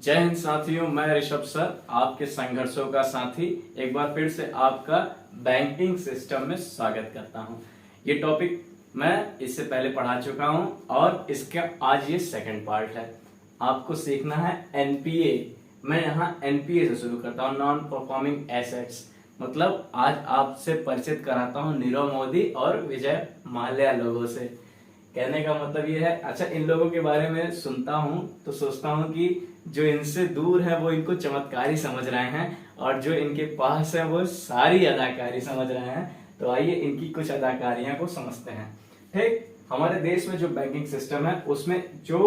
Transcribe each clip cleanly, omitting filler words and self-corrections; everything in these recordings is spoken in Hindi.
जय हिंद साथियों, मैं ऋषभ सर आपके संघर्षों का साथी एक बार फिर से आपका बैंकिंग सिस्टम में स्वागत करता हूं। ये टॉपिक मैं इससे पहले पढ़ा चुका हूं और इसका आज ये सेकंड पार्ट है। आपको सीखना है एनपीए। मैं यहाँ एनपीए से शुरू करता हूँ, नॉन परफॉर्मिंग एसेट्स। मतलब आज आपसे परिचित कराता हूँ नीरव मोदी और विजय माल्या लोगों से। कहने का मतलब ये है, अच्छा इन लोगों के बारे में सुनता हूँ तो सोचता हूँ कि जो इनसे दूर है वो इनको चमत्कारी समझ रहे हैं और जो इनके पास है वो सारी अदाकारी समझ रहे हैं। तो आइए इनकी कुछ अदाकारियां को समझते हैं। ठीक, हमारे देश में जो बैंकिंग सिस्टम है उसमें जो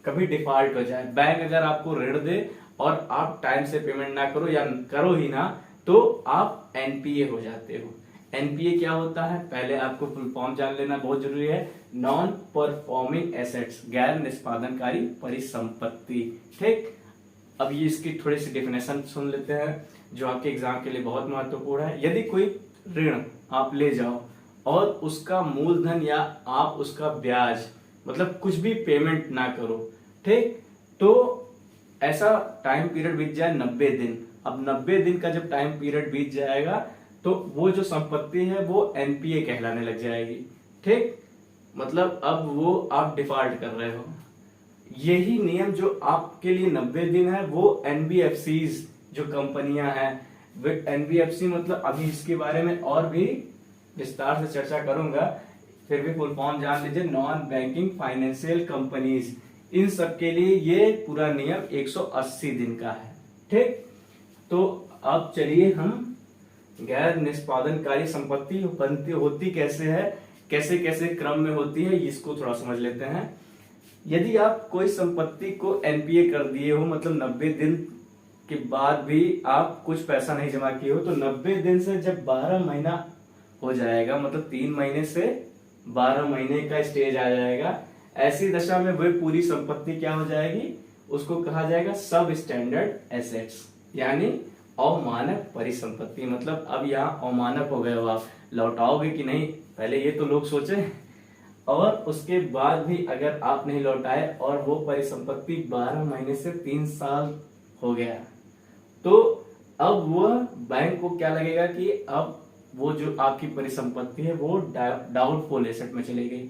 कभी डिफॉल्ट हो जाए, बैंक अगर आपको ऋण दे और आप टाइम से पेमेंट ना करो या करो ही ना, तो आप एनपीए हो जाते हो। एनपीए क्या होता है, पहले आपको फुल फॉर्म जान लेना बहुत जरूरी है। नॉन परफॉर्मिंग एसेट्स, गैर निष्पादनकारी परिसंपत्ति। ठीक, अब ये इसकी थोड़ी सी डिफिनेशन सुन लेते हैं जो आपके एग्जाम के लिए बहुत महत्वपूर्ण है। यदि कोई ऋण आप ले जाओ और उसका मूलधन या आप उसका ब्याज मतलब कुछ भी पेमेंट ना करो, ठीक, तो ऐसा टाइम पीरियड बीत जाए 90 दिन। अब 90 दिन का जब टाइम पीरियड बीत जाएगा तो वो जो संपत्ति है वो एनपीए कहलाने लग जाएगी। ठीक, मतलब अब वो आप डिफॉल्ट कर रहे हो। यही नियम जो आपके लिए 90 दिन है वो एनबीएफसीज जो कंपनियां हैं, एनबीएफसी मतलब अभी इसके बारे में और भी विस्तार से चर्चा करूंगा, फिर भी फुल फॉर्म जान लीजिए, नॉन बैंकिंग फाइनेंशियल कंपनीज। इन सब के लिए ये पूरा नियम 180 दिन का है। ठीक, तो अब चलिए हम गैर निष्पादनकारी संपत्ति बनती होती कैसे है, कैसे कैसे क्रम में होती है, इसको थोड़ा समझ लेते हैं। यदि आप कोई संपत्ति को एनपीए कर दिए हो, मतलब 90 दिन के बाद भी आप कुछ पैसा नहीं जमा किए हो, तो 90 दिन से जब 12 महीना हो जाएगा, मतलब 3 महीने से 12 महीने का स्टेज आ जाएगा, ऐसी दशा में वह पूरी संपत्ति क्या हो जाएगी, उसको कहा जाएगा सब स्टैंडर्ड एसेट्स, यानी अवमानक परिसंपत्ति। मतलब अब यहाँ अवमानक हो गए हो, आप लौटाओगे कि नहीं पहले ये तो लोग सोचे, और उसके बाद भी अगर आप नहीं लौटाए और वो परिसंपत्ति 12 महीने से 3 साल हो गया, तो अब वह बैंक को क्या लगेगा कि अब वो जो आपकी परिसंपत्ति है वो डाउटफुल एसेट में चली गई,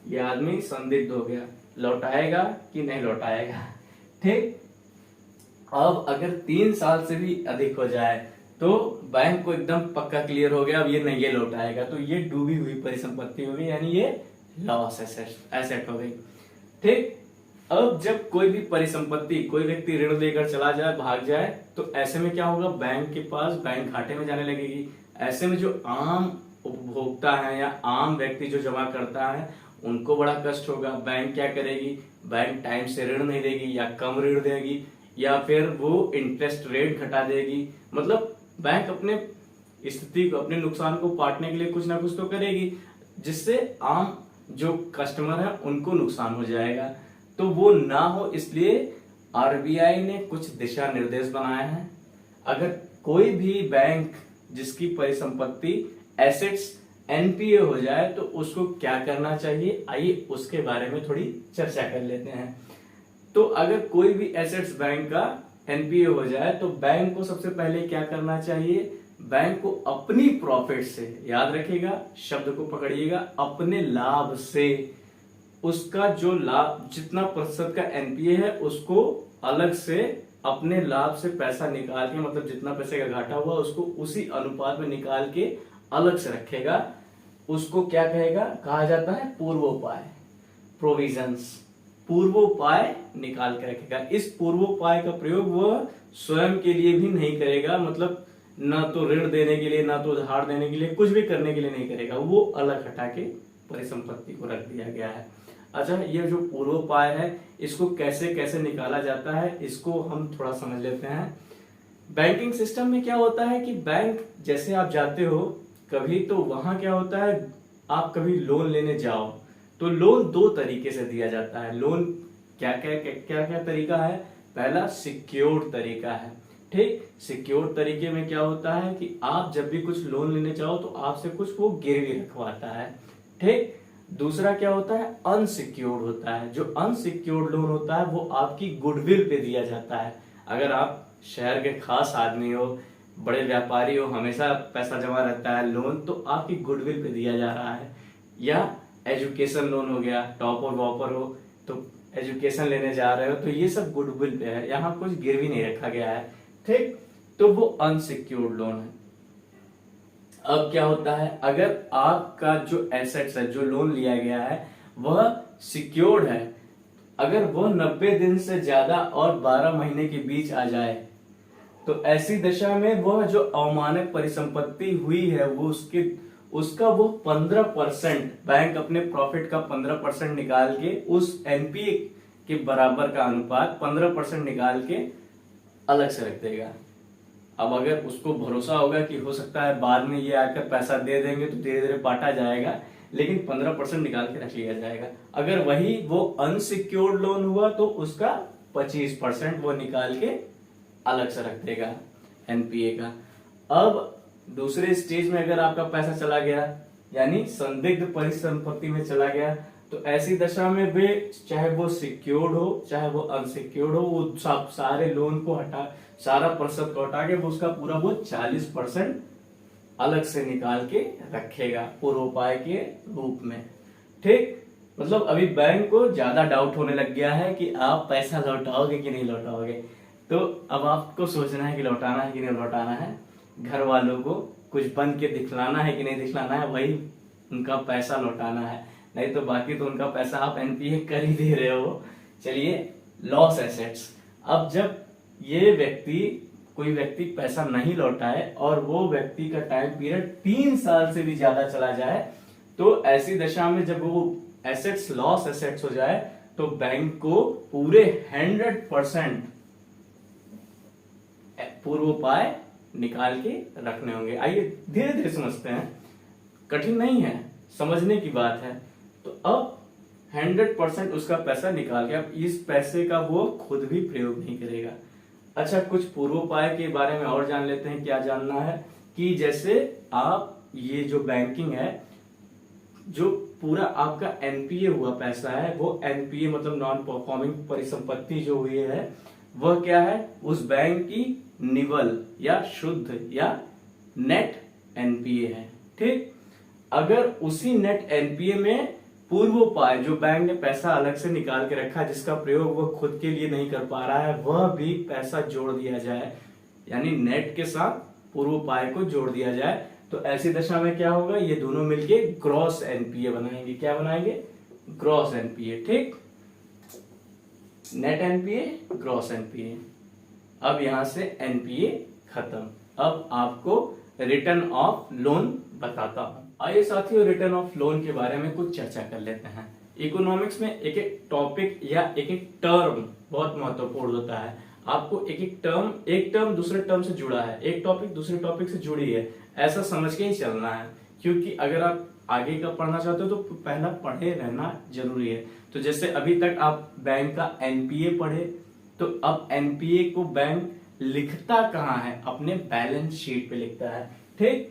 ये आदमी संदिग्ध हो गया, लौटाएगा कि नहीं लौटाएगा। ठीक, अब अगर 3 साल से भी अधिक हो जाए तो बैंक को एकदम पक्का क्लियर हो गया अब ये नहीं ये लौटाएगा, तो ये डूबी हुई परिसंपत्ति हो गई, यानी ये लॉस एसेट हो गई। ठीक, अब जब कोई भी परिसंपत्ति, कोई व्यक्ति ऋण लेकर चला जाए, भाग जाए, तो ऐसे में क्या होगा, बैंक के पास, बैंक घाटे में जाने लगेगी। ऐसे में जो आम उपभोक्ता है या आम व्यक्ति जो जमा करता है उनको बड़ा कष्ट होगा। बैंक क्या करेगी, बैंक टाइम से ऋण नहीं देगी या कम ऋण देगी या फिर वो इंटरेस्ट रेट घटा देगी। मतलब बैंक अपने स्थिति को, अपने नुकसान को पाटने के लिए कुछ ना कुछ तो करेगी, जिससे आम जो कस्टमर है उनको नुकसान हो जाएगा। तो वो ना हो इसलिए आरबीआई ने कुछ दिशा निर्देश बनाए हैं। अगर कोई भी बैंक जिसकी परिसंपत्ति एसेट्स एनपीए हो जाए तो उसको क्या करना चाहिए, आइए उसके बारे में थोड़ी चर्चा कर लेते हैं। तो अगर कोई भी एसेट्स बैंक का एनपीए हो जाए तो बैंक को सबसे पहले क्या करना चाहिए, बैंक को अपनी प्रॉफिट से, याद रखिएगा शब्द को पकड़िएगा, अपने लाभ से, उसका जो लाभ जितना प्रतिशत का एनपीए है उसको अलग से अपने लाभ से पैसा निकाल के, मतलब जितना पैसे का घाटा हुआ उसको उसी अनुपात में निकाल के अलग से रखेगा। उसको क्या कहेगा, कहा जाता है पूर्वोपाय, प्रोविजंस, पूर्वोपाय निकाल के रखेगा। इस पूर्वोपाय का प्रयोग वह स्वयं के लिए भी नहीं करेगा, मतलब ना तो ऋण देने के लिए, ना तो उधार देने के लिए, कुछ भी करने के लिए नहीं करेगा, वो अलग हटा के परिसंपत्ति को रख दिया गया है। अच्छा, ये जो पूर्वोपाय है इसको कैसे कैसे निकाला जाता है इसको हम थोड़ा समझ लेते हैं। बैंकिंग सिस्टम में क्या होता है कि बैंक जैसे आप जाते हो कभी, तो वहां क्या होता है, आप कभी लोन लेने जाओ तो लोन 2 तरीके से दिया जाता है। लोन क्या क्या क्या क्या तरीका है, पहला सिक्योर्ड तरीका है। ठीक, सिक्योर्ड तरीके में क्या होता है कि आप जब भी कुछ लोन लेने जाओ तो आपसे कुछ वो गिरवी रखवाता है। ठीक, दूसरा क्या होता है, अनसिक्योर्ड होता है। जो अनसिक्योर्ड लोन होता है वो आपकी गुडविल पे दिया जाता है। अगर आप शहर के खास आदमी हो, बड़े व्यापारी हो, हमेशा पैसा जमा रहता है लोन, तो आपकी गुडविल पे दिया जा रहा है। या एजुकेशन लोन हो गया, टॉपर वॉपर हो तो एजुकेशन लेने जा रहे हो, तो ये सब गुडविल पे है, यहाँ कुछ गिरवी नहीं रखा गया है, ठीक। तो वो अनसिक्योर्ड लोन है। अब क्या होता है, अगर आपका जो एसेट्स है, जो लोन लिया गया है, वह सिक्योर्ड है, अगर वो 90 दिन से ज्यादा और 12 महीने के बीच आ जाए, तो ऐसी दशा में वह जो अवमानक परिसंपत्ति हुई है वो उसका वो 15% बैंक अपने प्रॉफिट का 15% निकाल के, उस एनपीए के बराबर का अनुपात 15% निकाल के अलग से रख देगा। अब अगर उसको भरोसा होगा कि हो सकता है बाद में ये आकर पैसा दे देंगे तो धीरे धीरे बांटा जाएगा, लेकिन 15% निकाल के रख लिया जाएगा। अगर वही वो अनसिक्योर्ड लोन हुआ तो उसका 25% वो निकाल के अलग से रख देगा एनपीए का। अब दूसरे स्टेज में अगर आपका पैसा चला गया, यानी संदिग्ध परिसंपत्ति में चला गया, तो ऐसी दशा में वे, चाहे वो सिक्योर्ड हो चाहे वो अनसिक्योर्ड हो, वो सब सारे लोन को हटा, सारा प्रतिशत को हटा के वो उसका पूरा वो 40% अलग से निकाल के रखेगा पूर्वोपाय के रूप में, ठीक। मतलब अभी बैंक को ज्यादा डाउट होने लग गया है कि आप पैसा लौटाओगे कि नहीं लौटाओगे। तो अब आपको सोचना है कि लौटाना है कि नहीं लौटाना है, घर वालों को कुछ बन के दिखलाना है कि नहीं दिखलाना है, वही उनका पैसा लौटाना है, नहीं तो बाकी तो उनका पैसा आप एनपीए कर ही दे रहे हो। चलिए, लॉस एसेट्स। अब जब ये कोई व्यक्ति पैसा नहीं लौटाए और वो व्यक्ति का टाइम पीरियड 3 साल से भी ज्यादा चला जाए, तो ऐसी दशा में जब वो एसेट्स लॉस एसेट्स हो जाए, तो बैंक को पूरे 100% पूर्वोपाय निकाल के रखने होंगे। आइए धीरे धीरे समझते हैं, कठिन नहीं है, समझने की बात है। तो अब 100% उसका पैसा निकाल के, अब इस पैसे का वो खुद भी प्रयोग नहीं करेगा। अच्छा, कुछ पूर्वोपाय के बारे में और जान लेते हैं। क्या जानना है कि जैसे आप ये जो बैंकिंग है, जो पूरा आपका एनपीए हुआ पैसा है, वो एनपीए मतलब नॉन परफॉर्मिंग परिसंपत्ति जो हुई है, वह क्या है, उस बैंक की निवल या शुद्ध या नेट एनपीए है, ठीक। अगर उसी नेट एनपीए में पूर्वोपाय, जो बैंक ने पैसा अलग से निकाल के रखा, जिसका प्रयोग वो खुद के लिए नहीं कर पा रहा है, वह भी पैसा जोड़ दिया जाए, यानी नेट के साथ पूर्वोपाय को जोड़ दिया जाए, तो ऐसी दशा में क्या होगा, ये दोनों मिलके ग्रॉस एनपीए बनाएंगे। क्या बनाएंगे, ग्रॉस एनपीए, ठीक। Net NPA, gross NPA. अब यहां से एनपीए खत्म। अब आपको रिटर्न ऑफ लोन बताता हूं। आइए साथियों, रिटर्न ऑफ लोन के बारे में कुछ चर्चा कर लेते हैं। इकोनॉमिक्स में एक एक टॉपिक या एक एक टर्म बहुत महत्वपूर्ण होता है। आपको एक टर्म दूसरे टर्म से जुड़ा है, एक टॉपिक दूसरे टॉपिक से जुड़ी है, ऐसा समझ के ही चलना है। क्योंकि अगर आप आगे का पढ़ना चाहते हो तो पहला पढ़े रहना जरूरी है। तो जैसे अभी तक आप बैंक का एनपीए पढ़े, तो अब एनपीए को बैंक लिखता कहाँ है, अपने बैलेंस शीट पे लिखता है, ठीक।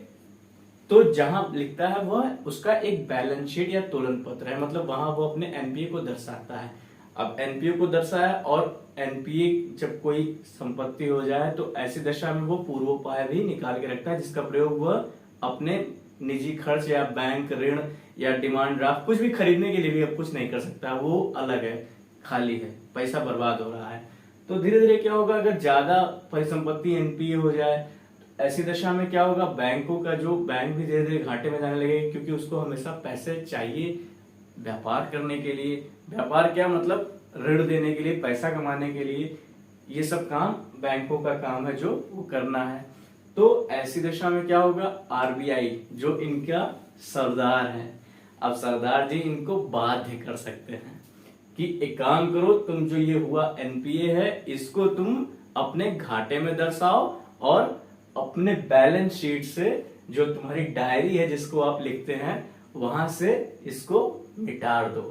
तो जहां लिखता है वह उसका एक बैलेंस शीट या तुलन पत्र है, मतलब वहां वो अपने एनपीए को दर्शाता है। अब एनपीए को दर्शाया, और एनपीए जब कोई संपत्ति हो जाए तो ऐसी दशा में वो पूर्वोपाय भी निकाल के रखता है, जिसका प्रयोग वह अपने निजी खर्च या बैंक ऋण या डिमांड ड्राफ्ट कुछ भी खरीदने के लिए भी अब कुछ नहीं कर सकता, वो अलग है, खाली है, पैसा बर्बाद हो रहा है। तो धीरे धीरे क्या होगा, अगर ज्यादा परिसंपत्ति एनपीए हो जाए, ऐसी दशा में क्या होगा, बैंकों का जो बैंक भी धीरे धीरे घाटे में जाने लगेगा, क्योंकि उसको हमेशा पैसे चाहिए व्यापार करने के लिए। व्यापार क्या मतलब, ऋण देने के लिए, पैसा कमाने के लिए, ये सब काम बैंकों का काम है जो वो करना है। तो ऐसी दशा में क्या होगा, आरबीआई जो इनका सरदार है, अब सरदार जी इनको बाध्य कर सकते हैं कि एक काम करो, तुम जो ये हुआ एनपीए है, इसको तुम अपने घाटे में दर्शाओ और अपने बैलेंस शीट से, जो तुम्हारी डायरी है जिसको आप लिखते हैं, वहां से इसको मिटा दो,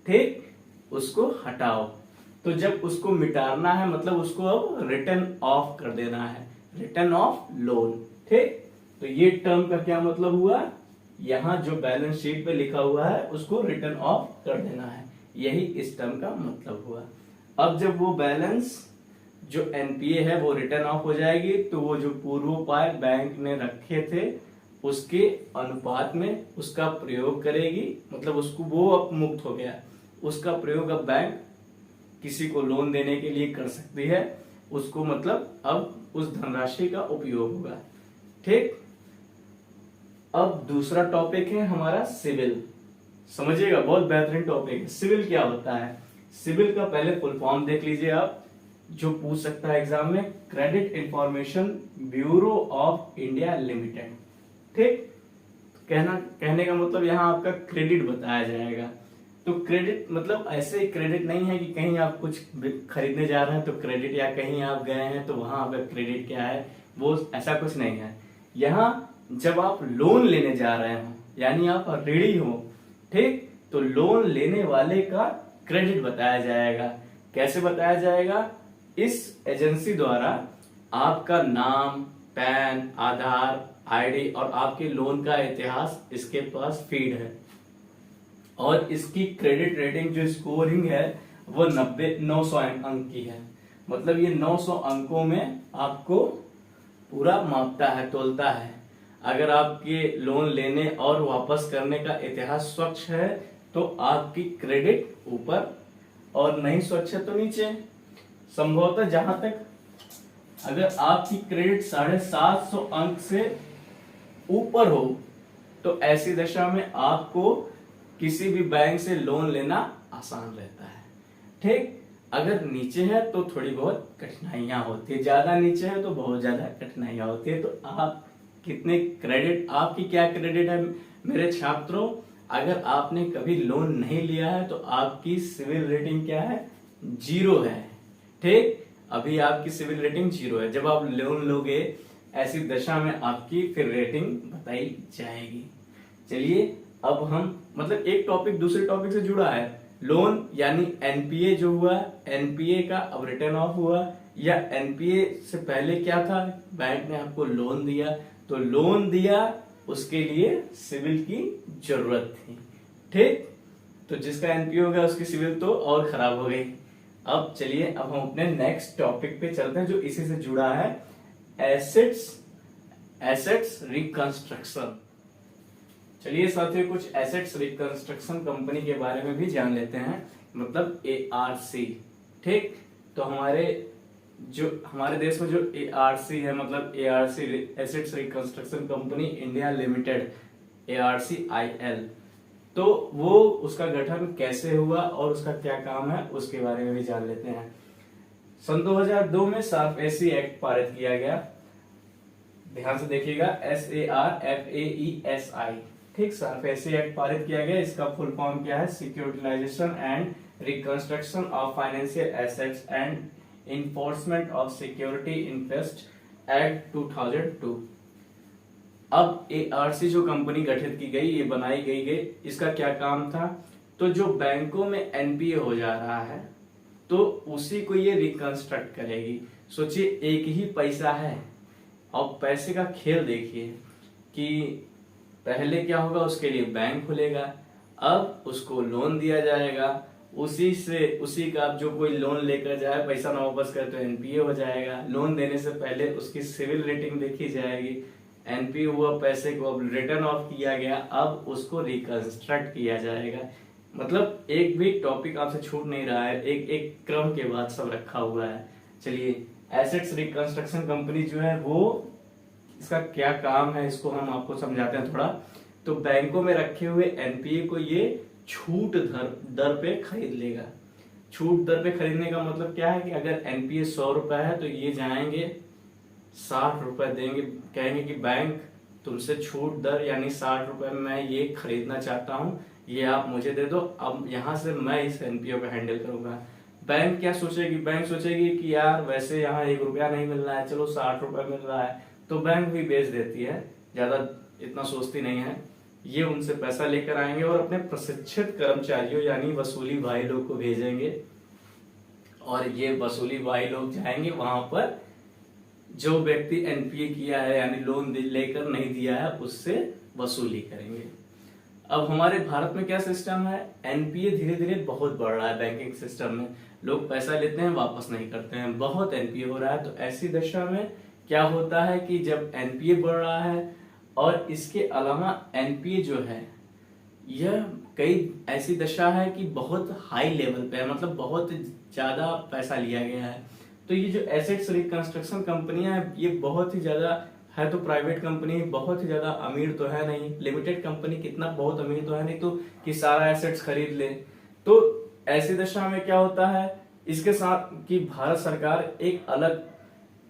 ठीक, उसको हटाओ। तो जब उसको मिटाना है, मतलब उसको अब रिटर्न ऑफ कर देना है, रिटर्न ऑफ लोन, ठीक। तो ये टर्म का क्या मतलब हुआ, यहाँ जो बैलेंस शीट पे लिखा हुआ है उसको रिटर्न ऑफ कर देना है। यही इस टर्म का मतलब हुआ। अब जब वो बैलेंस जो एनपीए है वो रिटर्न ऑफ हो जाएगी, तो वो जो पूर्वोपाय बैंक ने रखे थे उसके अनुपात में उसका प्रयोग करेगी, मतलब उसको वो अब मुक्त हो गया, उसका प्रयोग अब बैंक किसी को लोन देने के लिए कर सकती है, उसको मतलब अब उस धनराशि का उपयोग होगा। ठीक। अब दूसरा टॉपिक है हमारा सिविल। समझिएगा, बहुत बेहतरीन टॉपिक है। सिविल क्या होता है? सिविल का पहले फुल फॉर्म देख लीजिए आप, जो पूछ सकता है एग्जाम में, credit information bureau of India limited. ठीक। कहने का मतलब यहाँ आपका क्रेडिट बताया जाएगा। तो क्रेडिट मतलब ऐसे क्रेडिट नहीं है कि कहीं आप कुछ खरीदने जा रहे हैं तो क्रेडिट, या कहीं आप गए हैं तो वहां पे क्रेडिट क्या है, वो ऐसा कुछ नहीं है। यहाँ जब आप लोन लेने जा रहे हो, यानी आप ऋणी हो, ठीक, तो लोन लेने वाले का क्रेडिट बताया जाएगा। कैसे बताया जाएगा? इस एजेंसी द्वारा आपका नाम, पैन, आधार, आईडी और आपके लोन का इतिहास इसके पास फीड है, और इसकी क्रेडिट रेटिंग जो स्कोरिंग है वो 900 अंक की है। मतलब ये 900 अंकों में आपको पूरा मापता है, तोलता है। अगर आपके लोन लेने और वापस करने का इतिहास स्वच्छ है तो आपकी क्रेडिट ऊपर, और नहीं स्वच्छ है तो नीचे। संभवतः जहां तक अगर आपकी क्रेडिट 750 अंक से ऊपर हो तो ऐसी दशा में आपको किसी भी बैंक से लोन लेना आसान रहता है। ठीक। अगर नीचे है तो थोड़ी बहुत कठिनाइयां होती है, ज्यादा नीचे है तो बहुत ज्यादा कठिनाइयां होती है। तो आप कितने क्रेडिट, आपकी क्या क्रेडिट है मेरे छात्रों? अगर आपने कभी लोन नहीं लिया है तो आपकी सिविल रेटिंग क्या है? 0 है। ठीक। अभी आपकी सिविल रेटिंग 0 है। जब आप लोन लोगे ऐसी दशा में आपकी फिर रेटिंग बताई जाएगी। चलिए, अब हम मतलब एक टॉपिक दूसरे टॉपिक से जुड़ा है। लोन यानी एनपीए जो हुआ, एनपीए का अब रिटर्न ऑफ हुआ, या एनपीए से पहले क्या था? बैंक ने आपको लोन दिया, तो लोन दिया उसके लिए सिविल की जरूरत थी। ठीक। तो जिसका एनपीए हो गया उसकी सिविल तो और खराब हो गई। अब चलिए, अब हम अपने नेक्स्ट टॉपिक पे चलते हैं जो इसी से जुड़ा है, एसेट्स रिकंस्ट्रक्शन। चलिए साथियों, कुछ एसेट्स रिकंस्ट्रक्शन कंपनी के बारे में भी जान लेते हैं, मतलब एआरसी। ठीक। तो हमारे देश में जो एआरसी है, मतलब ARC assets reconstruction company India limited, ARCIL, तो वो उसका गठन कैसे हुआ और उसका क्या काम है उसके बारे में भी जान लेते हैं। सन 2002 में सारफेसी एक्ट पारित किया गया। ध्यान से देखिएगा, SARFAESI। ठीक। सारफेसी एक्ट पारित किया गया। इसका फुल फॉर्म क्या है? Securitisation and reconstruction of financial assets and enforcement of security interest act 2002। अब एआरसी जो कंपनी गठित की गई, ये बनाई गई, इसका क्या काम था? तो जो बैंकों में एनपीए हो जा रहा है तो उसी को ये रिकंस्ट्रक्ट करेगी। सोचिए, एक ही पैसा है, अब पैसे का खेल देखिए कि पहले क्या होगा, उसके लिए बैंक खुलेगा, अब उसको लोन दिया जाएगा, उसी का अब जो कोई लोन लेकर जाए पैसा ना वापस करे तो एनपीए हो जाएगा। लोन देने से पहले उसकी सिविल रेटिंग देखी जाएगी। एनपीए हुआ, पैसे को अब रिटर्न ऑफ किया गया, अब उसको रिकंस्ट्रक्ट किया जाएगा। मतलब एक भी टॉपिक आपसे छूट नहीं रहा है, एक एक क्रम के बाद सब रखा हुआ है। चलिए, एसेट्स रिकंस्ट्रक्शन कंपनी जो है वो, इसका क्या काम है इसको हम आपको समझाते हैं थोड़ा। तो बैंकों में रखे हुए एनपीए को ये छूट दर पे खरीद लेगा। छूट दर पे खरीदने का मतलब क्या है कि अगर एनपीए 100 रुपए है तो ये जाएंगे 60 रुपए देंगे, कहेंगे कि बैंक तुमसे छूट दर यानी 60 रुपए में मैं ये खरीदना चाहता हूँ, ये आप मुझे दे दो, अब यहाँ से मैं इस एनपीओ को हैंडल करूंगा। बैंक क्या सोचेगी? बैंक सोचेगी कि यार वैसे यहाँ 1 रुपया नहीं मिल रहा है, चलो 60 रुपए मिल रहा है, तो बैंक भी बेच देती है, ज्यादा इतना सोचती नहीं है। ये उनसे पैसा लेकर आएंगे और अपने प्रशिक्षित कर्मचारियों यानी वसूली भाई लोग को भेजेंगे, और ये वसूली भाई लोग जाएंगे वहां पर जो व्यक्ति एनपीए किया है यानी लोन लेकर नहीं दिया है उससे वसूली करेंगे। अब हमारे भारत में क्या सिस्टम है, एनपीए धीरे धीरे बहुत बढ़ रहा है बैंकिंग सिस्टम में। लोग पैसा लेते हैं वापस नहीं करते हैं, बहुत एनपीए हो रहा है। तो ऐसी दशा में क्या होता है कि जब एनपीए बढ़ रहा है और इसके अलावा एनपीए जो है यह कई ऐसी दशा है कि बहुत हाई लेवल पे है, मतलब बहुत ज्यादा पैसा लिया गया है। तो ये जो एसेट्स रिकंस्ट्रक्शन कंपनियां हैं ये बहुत ही ज्यादा है, तो प्राइवेट कंपनी बहुत ही ज्यादा अमीर तो है नहीं, लिमिटेड कंपनी कितना बहुत अमीर तो है नहीं, तो कि सारा एसेट्स खरीद ले। तो ऐसी दशा में क्या होता है, इसके साथ कि भारत सरकार एक अलग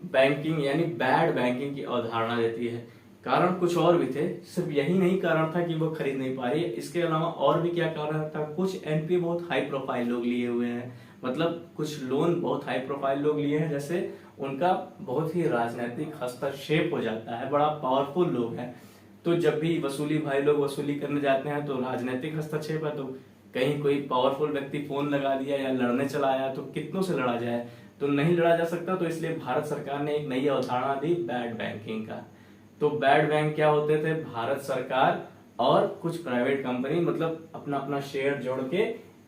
बैंकिंग यानी बैड बैंकिंग की अवधारणा देती है। कारण कुछ और भी थे, सिर्फ यही नहीं कारण था कि वो खरीद नहीं पा रही है, इसके अलावा और भी क्या कारण था, कुछ एनपीए बहुत हाई प्रोफाइल लोग लिए हुए हैं, मतलब कुछ लोन बहुत हाई प्रोफाइल लोग लिए हैं, जैसे उनका बहुत ही राजनीतिक हस्तक्षेप हो जाता है, बड़ा पावरफुल लोग हैं। तो जब भी वसूली भाई लोग वसूली करने जाते हैं तो राजनीतिक हस्तक्षेप है, तो कहीं कोई पावरफुल व्यक्ति फोन लगा दिया या लड़ने चला आया तो कितनों से लड़ा जाए, तो नहीं लड़ा जा सकता। तो इसलिए भारत सरकार ने एक नई अवधारणा दी बैड बैंकिंग का। तो बैड बैंक क्या होते थे, भारत सरकार और कुछ प्राइवेट कंपनी मतलब अपना अपना शेयर जोड़ के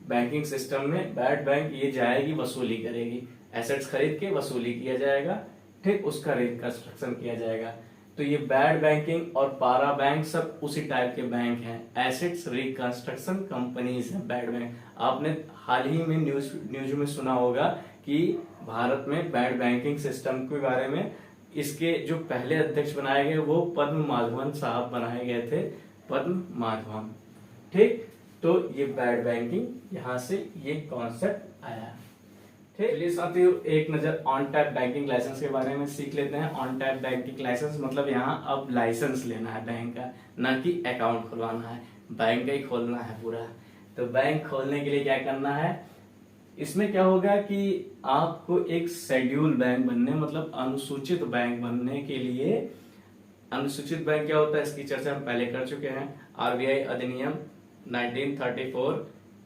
बैंकिंग सिस्टम में बैड बैंक ये जाएगी वसूली करेगी, एसेट्स खरीद के वसूली किया जाएगा, ठीक उसका रिकंस्ट्रक्शन किया जाएगा। तो ये बैड बैंकिंग और पारा बैंक सब उसी टाइप के बैंक हैं, एसेट्स रिकंस्ट्रक्शन कंपनीज हैं बैड बैंक। आपने हाल ही में न्यूज में सुना होगा कि भारत में बैड बैंकिंग सिस्टम के बारे में इसके जो पहले अध्यक्ष बनाए गए वो पद्म माधवन साहब बनाए गए थे, पद्म माधवन, ठीक। तो ये बैड बैंकिंग यहाँ से ये कॉन्सेप्ट आया, ठीक। चलिए साथियों एक नजर ऑन टैप बैंकिंग लाइसेंस के बारे में सीख लेते हैं। ऑन टैप बैंकिंग लाइसेंस मतलब यहाँ अब लाइसेंस लेना है बैंक का, ना कि अकाउंट खुलवाना है, बैंक का ही खोलना है पूरा। तो बैंक खोलने के लिए क्या करना है, इसमें क्या होगा कि आपको एक शेड्यूल बैंक बनने मतलब अनुसूचित बैंक बनने के लिए, अनुसूचित बैंक क्या होता है इसकी चर्चा हम पहले कर चुके हैं। आरबीआई अधिनियम 1934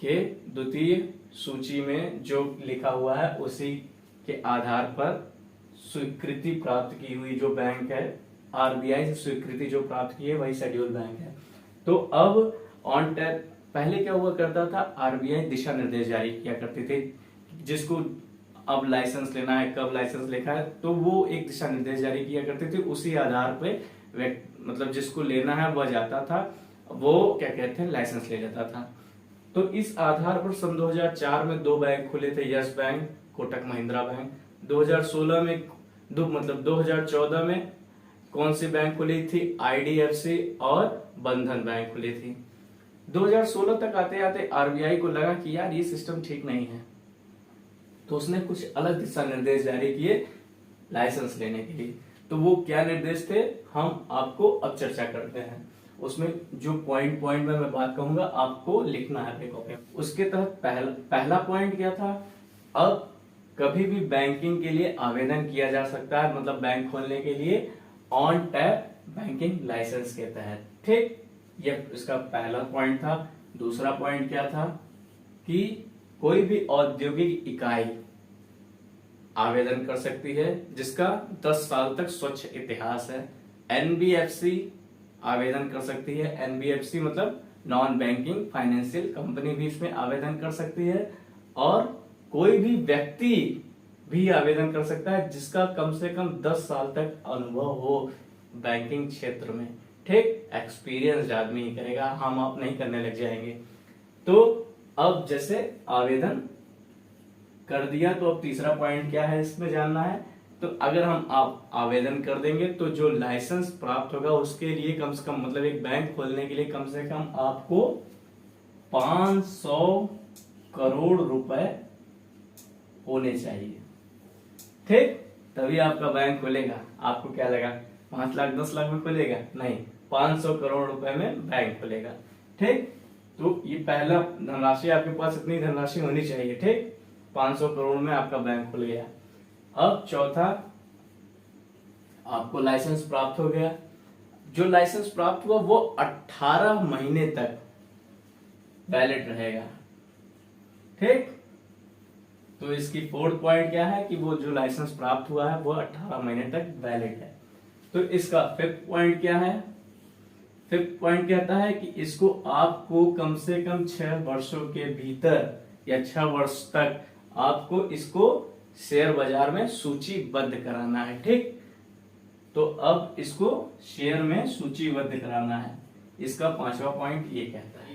के द्वितीय सूची में जो लिखा हुआ है उसी के आधार पर स्वीकृति प्राप्त की हुई जो बैंक है, आरबीआई से स्वीकृति जो प्राप्त की है वही शेड्यूल बैंक है। तो अब ऑन टैप पहले क्या हुआ करता था, आरबीआई दिशा निर्देश जारी किया करती थी, जिसको अब लाइसेंस लेना है, कब लाइसेंस लेना है, तो वो एक दिशा निर्देश जारी किया करती थी। उसी आधार पे मतलब जिसको लेना है वह जाता था, वो क्या कहते हैं लाइसेंस ले लेता था। तो इस आधार पर सन 2004 में दो बैंक खुले थे, yes bank, Kotak Mahindra bank. 2016 में मतलब 2014 में कौन सी बैंक खुली थी, आईडीएफसी और बंधन बैंक खुली थी। 2016 तक आते आते आरबीआई को लगा कि यार ये सिस्टम ठीक नहीं है, तो उसने कुछ अलग दिशा निर्देश जारी किए लाइसेंस लेने के लिए। तो वो क्या निर्देश थे हम आपको अब चर्चा करते हैं। उसमें जो पॉइंट पॉइंट में मैं बात कहूंगा आपको लिखना है अपने कॉपी। उसके तहत पहला पॉइंट क्या था, अब कभी भी बैंकिंग के लिए आवेदन किया जा सकता है, मतलब बैंक खोलने के लिए ऑन टैप बैंकिंग लाइसेंस के तहत, ठीक। ये इसका पहला पॉइंट था। दूसरा पॉइंट क्या था कि कोई भी औद्योगिक इकाई आवेदन कर सकती है जिसका 10 साल तक स्वच्छ इतिहास है। एनबीएफसी आवेदन कर सकती है, एनबीएफसी मतलब नॉन बैंकिंग फाइनेंशियल कंपनी भी इसमें आवेदन कर सकती है। और कोई भी व्यक्ति भी आवेदन कर सकता है जिसका कम से कम 10 साल तक अनुभव हो बैंकिंग क्षेत्र में, ठीक। एक्सपीरियंस आदमी ही करेगा, हम आप नहीं करने लग जाएंगे। तो अब जैसे आवेदन कर दिया, तो अब तीसरा पॉइंट क्या है इसमें जानना है। तो अगर हम आप आवेदन कर देंगे तो जो लाइसेंस प्राप्त होगा उसके लिए कम से कम मतलब एक बैंक खोलने के लिए कम से कम आपको 500 करोड़ रुपए होने चाहिए, ठीक। तभी आपका बैंक खुलेगा। आपको क्या लगा 5 लाख 10 लाख में खुलेगा, नहीं, 500 करोड़ रुपए में बैंक खुलेगा, ठीक। तो ये पहला धनराशि आपके पास इतनी धनराशि होनी चाहिए, ठीक। 500 करोड़ में आपका बैंक खुल गया। अब चौथा, आपको लाइसेंस प्राप्त हो गया। जो लाइसेंस प्राप्त हुआ वो 18 महीने तक वैलिड रहेगा, ठीक। तो इसकी फोर्थ पॉइंट क्या है कि वो जो लाइसेंस प्राप्त हुआ है वो 18 महीने तक वैलिड है। तो इसका फिफ्थ पॉइंट क्या है फिफ्थ पॉइंट कहता है कि इसको आपको कम से कम 6 वर्षों के भीतर या 6 वर्ष तक आपको इसको शेयर बाजार में सूचीबद्ध कराना है। ठीक, तो अब इसको शेयर में सूचीबद्ध कराना है। इसका 5वां पॉइंट ये कहता है।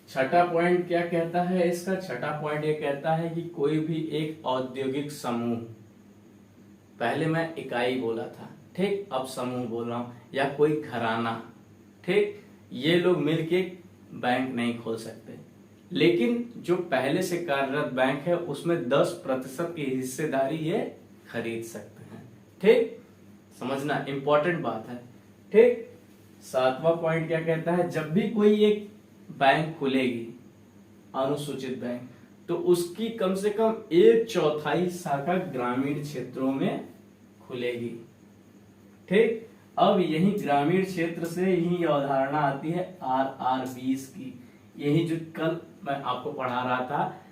छठा पॉइंट क्या कहता है इसका? छठा पॉइंट ये कहता है कि कोई भी एक औद्योगिक समूह, पहले मैं इकाई बोला था, ठीक, अब समूह बोल रहा हूं, या कोई घराना, ठीक, ये लोग मिलके बैंक नहीं खोल सकते, लेकिन जो पहले से कार्यरत बैंक है उसमें 10% की हिस्सेदारी ये खरीद सकते हैं। ठीक, समझना इंपॉर्टेंट बात है। ठीक, 7वां पॉइंट क्या कहता है? जब भी कोई एक बैंक खुलेगी, अनुसूचित बैंक, तो उसकी कम से कम 1/4 शाखा ग्रामीण क्षेत्रों में खुलेगी। ठीक, अब यही ग्रामीण क्षेत्र से यही अवधारणा आती है RRBs की। यही जो कल मैं आपको पढ़ा रहा था,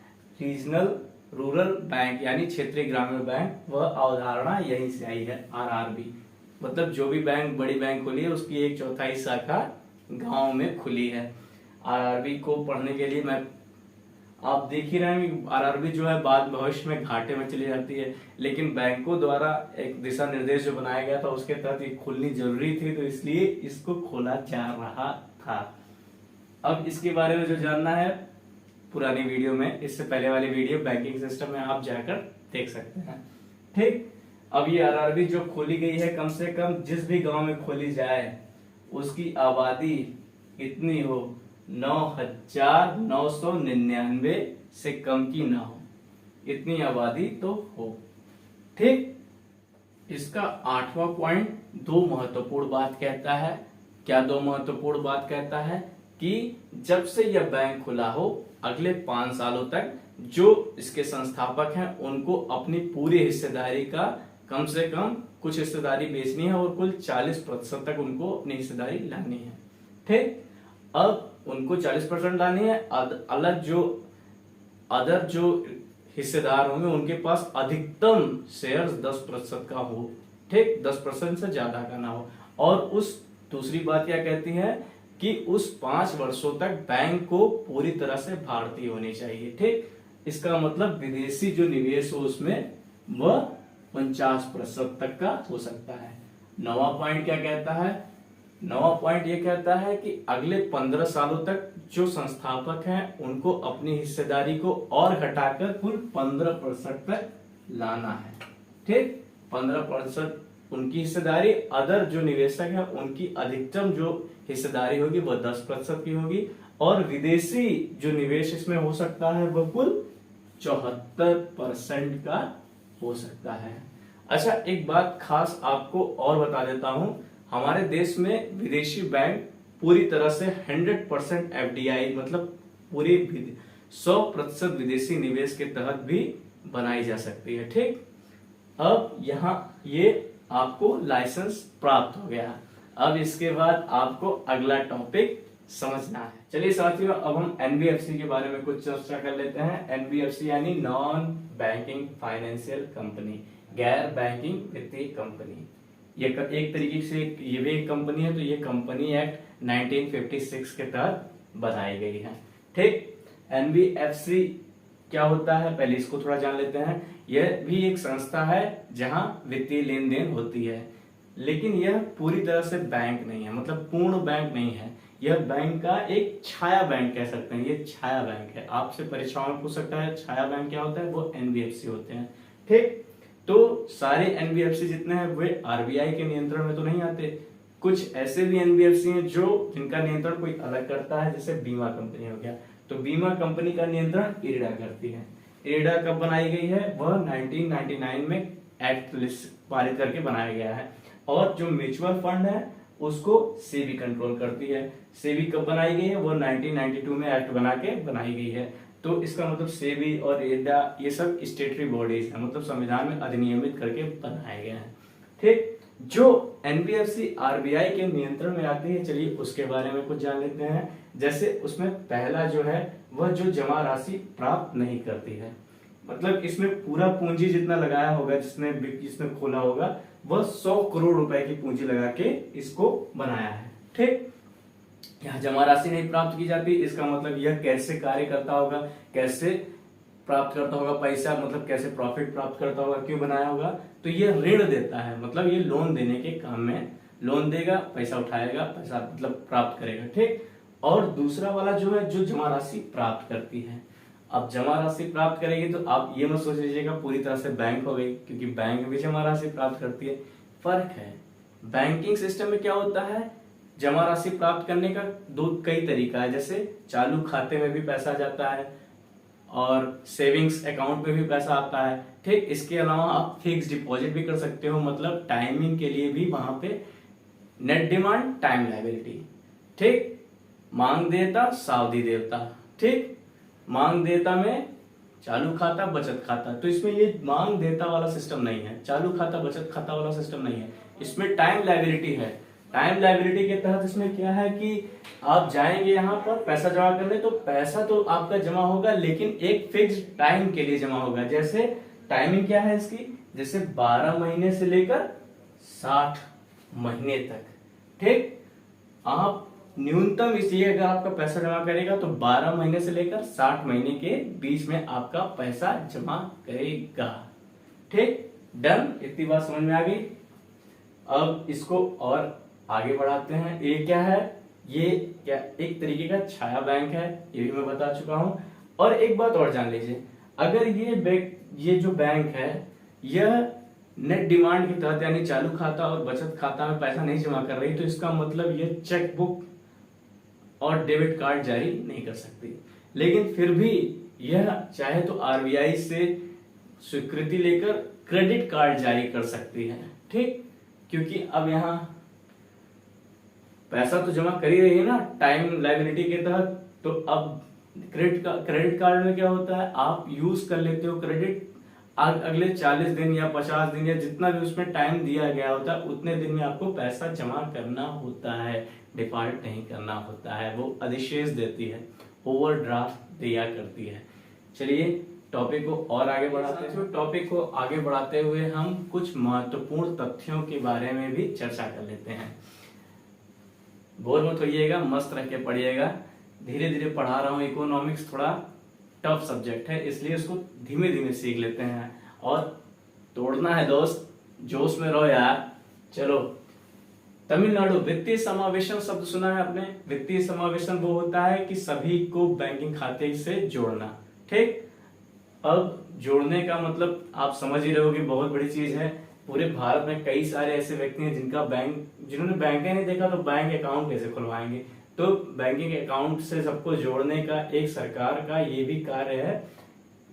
रीजनल रूरल बैंक यानी क्षेत्रीय ग्रामीण बैंक, वह अवधारणा यहीं से आई है। RRB मतलब जो भी बैंक, बड़ी बैंक खुली है उसकी 1/4 शाखा गांव में खुली है। RRB को पढ़ने के लिए मैं, आप देख ही रहे हैं RRB जो है बाद भविष्य में घाटे में चली जाती है, लेकिन बैंकों द्वारा एक दिशा निर्देश जो बनाया गया था उसके तहत ये खुलनी जरूरी थी, तो इसलिए इसको खोला जा रहा था। अब इसके बारे में जो जानना है पुरानी वीडियो में, इससे पहले वाली वीडियो बैंकिंग सिस्टम में आप जाकर देख सकते हैं। ठीक, अब ये RRB जो खोली गई है, कम से कम जिस भी गांव में खोली जाए उसकी आबादी कितनी हो, 9,999 से कम की ना हो, इतनी आबादी तो हो। ठीक, इसका 8वां पॉइंट 2 महत्वपूर्ण बात कहता है। क्या 2 महत्वपूर्ण बात कहता है? कि जब से यह बैंक खुला हो, अगले 5 सालों तक जो इसके संस्थापक हैं उनको अपनी पूरी हिस्सेदारी का कम से कम कुछ हिस्सेदारी बेचनी है और कुल 40% तक उनको अपनी हिस्सेदारी लानी है। ठीक, अब उनको 40% लानी है। अलग जो अदर जो हिस्सेदार होंगे उनके पास अधिकतम शेयर्स 10% का हो। ठीक, 10% से ज्यादा का ना हो। और उस दूसरी बात क्या कहती है कि उस 5 वर्षों तक बैंक को पूरी तरह से भारतीय होनी चाहिए। ठीक, इसका मतलब विदेशी जो निवेश हो उसमें वह 50% तक का हो सकता है। 9वां पॉइंट क्या कहता है? 9वां पॉइंट ये कहता है कि अगले 15 सालों तक जो संस्थापक हैं उनको अपनी हिस्सेदारी को और घटाकर कुल 15% तक लाना है। ठीक, 15% उनकी हिस्सेदारी, अदर जो निवेशक है उनकी अधिकतम जो हिस्सेदारी होगी वह 10% की होगी, और विदेशी जो निवेश इसमें हो सकता है वह कुल 74% का हो सकता है। अच्छा, एक बात खास आपको और बता देता हूं, हमारे देश में विदेशी बैंक पूरी तरह से 100% FDI मतलब पूरी 100% विदेशी निवेश के तहत भी बनाई जा सकती है। ठीक, अब यहाँ ये आपको लाइसेंस प्राप्त हो गया। अब इसके बाद आपको अगला टॉपिक समझना है। चलिए साथियों, अब हम NBFC के बारे में कुछ चर्चा कर लेते हैं। NBFC यानी नॉन बैंकिंग फाइनेंशियल कंपनी, गैर बैंकिंग वित्तीय कंपनी। ये एक तरीके से ये भी एक कंपनी है, तो ये कंपनी एक्ट 1956 के तहत बनाई गई है। ठीक, NBFC क्या होता है पहले इसको थोड़ा जान लेते हैं। यह भी एक संस्था है जहां वित्तीय लेन देन होती है, लेकिन यह पूरी तरह से बैंक नहीं है, मतलब पूर्ण बैंक नहीं है। यह बैंक का एक छाया बैंक कह सकते हैं। ये छाया बैंक है। आपसे परीक्षाओं में पूछ सकता है छाया बैंक क्या होता है, वो NBFC होते हैं। ठीक, तो सारे NBFC जितने हैं वे RBI के नियंत्रण में तो नहीं आते। कुछ ऐसे भी NBFC हैं जो जिनका नियंत्रण कोई अलग करता है, जैसे बीमा कंपनी हो गया, तो बीमा कंपनी का नियंत्रण IRDA करती है। IRDA कब बनाई गई है? वह 1999 में एक्ट पारित करके बनाया गया है। और जो म्यूचुअल फंड है उसको सेबी कंट्रोल करती है। सेबी कब बनाई गई है? वो 1992 में एक्ट बना के बनाई गई है। तो इसका मतलब सेबी और IRDA ये सब स्टेटरी बॉडीज है, मतलब संविधान में अधिनियमित करके बनाए गए हैं। ठीक, जो NBFC RBI के नियंत्रण में आती है, चलिए उसके बारे में कुछ जान लेते हैं। जैसे उसमें पहला जो है वह जो जमा राशि प्राप्त नहीं करती है, मतलब इसमें पूरा पूंजी जितना लगाया होगा, जिसने खोला होगा, वह 100 करोड़ रुपए की पूंजी लगा के इसको बनाया है। ठीक, यहाँ जमा राशि नहीं प्राप्त की जाती, इसका मतलब यह कैसे कार्य करता होगा, कैसे प्राप्त करता होगा पैसा, मतलब कैसे प्रॉफिट प्राप्त करता होगा, क्यों बनाया होगा, तो ये ऋण देता है, मतलब ये लोन देने के काम में, लोन देगा, पैसा उठाएगा, पैसा मतलब प्राप्त करेगा, ठीक। और दूसरा वाला जो है, जो जमा राशि प्राप्त करती है। अब जमा राशि प्राप्त करेगी तो आप ये मत सोच लीजिएगा पूरी तरह से बैंक हो गई, क्योंकि बैंक भी जमा राशि प्राप्त करती है। फर्क है, बैंकिंग सिस्टम में क्या होता है, जमा राशि प्राप्त करने का कई तरीका है, जैसे चालू खाते में भी पैसा जाता है और सेविंग्स अकाउंट में भी पैसा आता है, ठीक। इसके अलावा आप फिक्स डिपॉजिट भी कर सकते हो, मतलब टाइमिंग के लिए भी वहां पे नेट डिमांड टाइम लायबिलिटी, ठीक। मांग देता सावधि देवता, ठीक। मांग देता में चालू खाता बचत खाता, तो इसमें ये मांग देता वाला सिस्टम नहीं है, चालू खाता बचत खाता वाला सिस्टम नहीं है, इसमें टाइम लायबिलिटी है। टाइम लायबिलिटी के तहत इसमें क्या है कि आप जाएंगे यहाँ पर पैसा जमा करने, तो पैसा तो आपका जमा होगा लेकिन एक फिक्स टाइम के लिए जमा होगा। जैसे टाइमिंग क्या है इसकी, जैसे 12 महीने से लेकर 60 महीने तक, ठीक। आप न्यूनतम इसलिए अगर आपका पैसा जमा करेगा तो 12 महीने से लेकर 60 महीने के बीच में आपका पैसा जमा करेगा, ठीक। डन, इतनी बात समझ में आ गई। अब इसको और आगे बढ़ाते हैं। ये क्या है, ये क्या एक तरीके का छाया बैंक है, ये भी मैं बता चुका हूं। और एक बात और जान लीजिए, अगर ये जो बैंक है यह नेट डिमांड के तहत यानी चालू खाता और बचत खाता में पैसा नहीं जमा कर रही, तो इसका मतलब ये चेक बुक और डेबिट कार्ड जारी नहीं कर सकती। लेकिन फिर भी यह चाहे तो आरबीआई से स्वीकृति लेकर क्रेडिट कार्ड जारी कर सकती है, ठीक। क्योंकि अब यहाँ पैसा तो जमा कर ही रही है ना टाइम लायबिलिटी के तहत, तो अब क्रेडिट कार्ड में क्या होता है, आप यूज कर लेते हो क्रेडिट अगले 40 दिन या 50 दिन या जितना भी उसमें टाइम दिया गया होता है उतने दिन में आपको पैसा जमा करना होता है, डिफॉल्ट नहीं करना होता है, वो अधिशेष देती है, ओवरड्राफ्ट दिया करती है। चलिए टॉपिक को और आगे बढ़ाते हैं। टॉपिक को आगे बढ़ाते हुए हम कुछ महत्वपूर्ण तथ्यों के बारे में भी चर्चा कर लेते हैं। बोर मत होइएगा, मस्त रह के पढ़िएगा, धीरे धीरे पढ़ा रहा हूँ। इकोनॉमिक्स थोड़ा टफ सब्जेक्ट है, इसलिए इसको धीमे धीमे सीख लेते हैं और तोड़ना है दोस्त, जोश में रहो यार। चलो, तमिलनाडु वित्तीय समावेशन शब्द सुना है आपने। वित्तीय समावेशन वो होता है कि सभी को बैंकिंग खाते से जोड़ना, ठीक। अब जोड़ने का मतलब आप समझ ही रहे हो कि बहुत बड़ी चीज है। पूरे भारत में कई सारे ऐसे व्यक्ति हैं जिन्होंने बैंक नहीं देखा, तो बैंक अकाउंट कैसे खुलवाएंगे। तो बैंकिंग अकाउंट से सबको जोड़ने का एक सरकार का ये भी कार्य है।